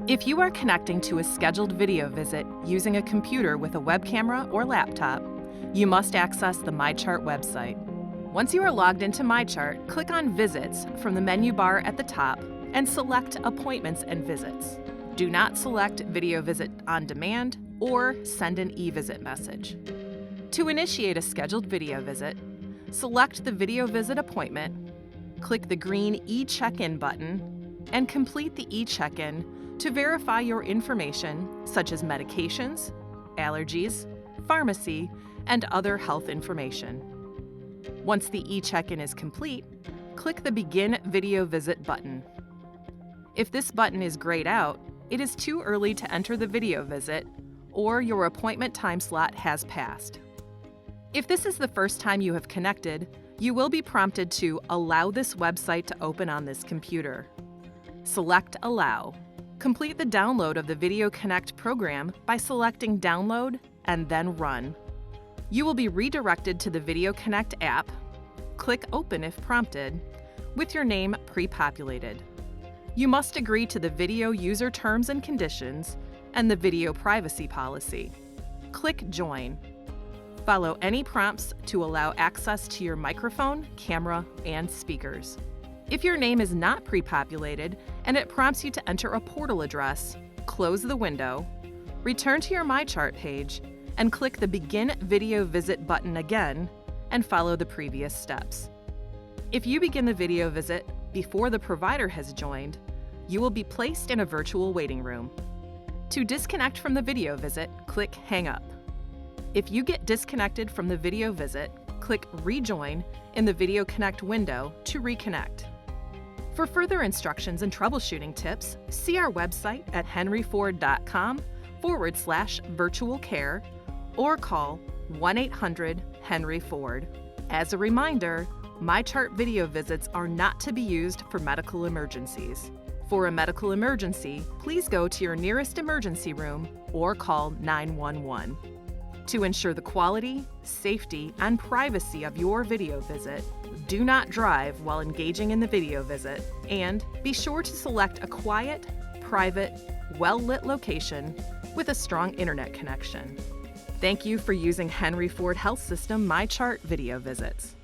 If you are connecting to a scheduled video visit using a computer with a web camera or laptop, you must access the MyChart website. Once you are logged into MyChart, click on Visits from the menu bar at the top and select Appointments and Visits. Do not select Video Visit on Demand or send an e-visit message. To initiate a scheduled video visit, select the video visit appointment, click the green e-check-in button, and complete the e-check-in to verify your information such as medications, allergies, pharmacy, and other health information. Once the e-check-in is complete, click the Begin Video Visit button. If this button is grayed out, it is too early to enter the video visit, or your appointment time slot has passed. If this is the first time you have connected, you will be prompted to allow this website to open on this computer. Select Allow. Complete the download of the Video Connect program by selecting Download and then Run. You will be redirected to the Video Connect app. Click Open if prompted, with your name pre-populated. You must agree to the video user terms and conditions and the video privacy policy. Click Join. Follow any prompts to allow access to your microphone, camera, and speakers. If your name is not pre-populated and it prompts you to enter a portal address, close the window, return to your MyChart page, and click the Begin Video Visit button again and follow the previous steps. If you begin the video visit before the provider has joined, you will be placed in a virtual waiting room. To disconnect from the video visit, click Hang Up. If you get disconnected from the video visit, click Rejoin in the Video Connect window to reconnect. For further instructions and troubleshooting tips, see our website at henryford.com/virtual care or call 1-800-HENRY-FORD. As a reminder, MyChart video visits are not to be used for medical emergencies. For a medical emergency, please go to your nearest emergency room or call 911. To ensure the quality, safety, and privacy of your video visit, do not drive while engaging in the video visit, and be sure to select a quiet, private, well-lit location with a strong internet connection. Thank you for using Henry Ford Health System MyChart video visits.